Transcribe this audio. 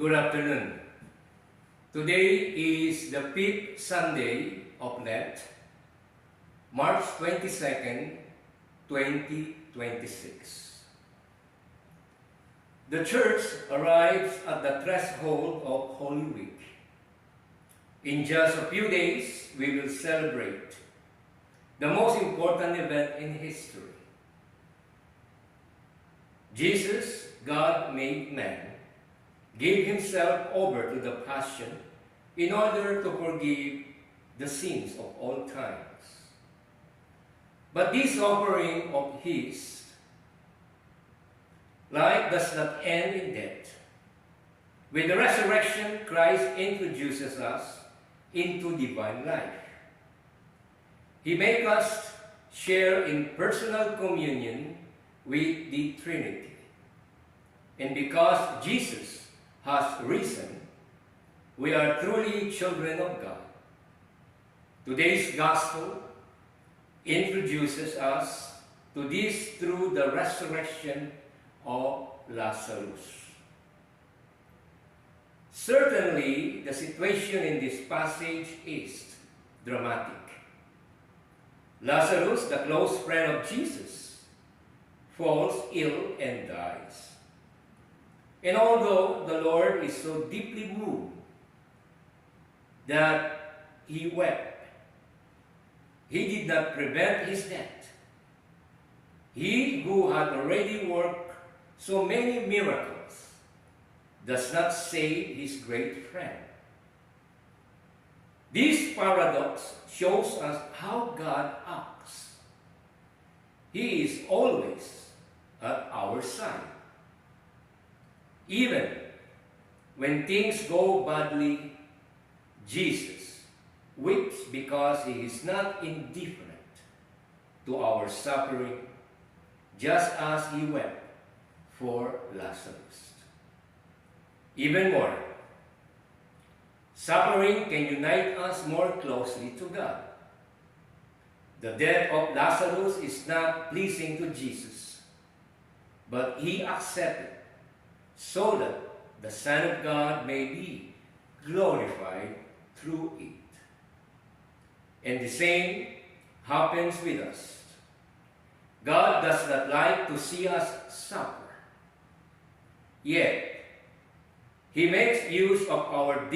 Good afternoon. Today is the fifth Sunday of Lent, March 22nd, 2026. The Church arrives at the threshold of Holy Week. In just a few days, we will celebrate the most important event in history. Jesus, God made man, gave himself over to the passion in order to forgive the sins of all times. But this offering of his life does not end in death. With the resurrection, Christ introduces us into divine life. He makes us share in personal communion with the Trinity. And because Jesus has risen, we are truly children of God. Today's gospel introduces us to this through the resurrection of Lazarus. Certainly, the situation in this passage is dramatic. Lazarus, the close friend of Jesus, falls ill and dies. And although the Lord is so deeply moved that he wept, he did not prevent his death. He who had already worked so many miracles does not save his great friend. This paradox shows us how God acts. He is always at our side. Even when things go badly, Jesus weeps because he is not indifferent to our suffering, just as he wept for Lazarus. Even more, suffering can unite us more closely to God. The death of Lazarus is not pleasing to Jesus, but he accepted so that the Son of God may be glorified through it. And the same happens with us. God does not like to see us suffer. Yet, he makes use of our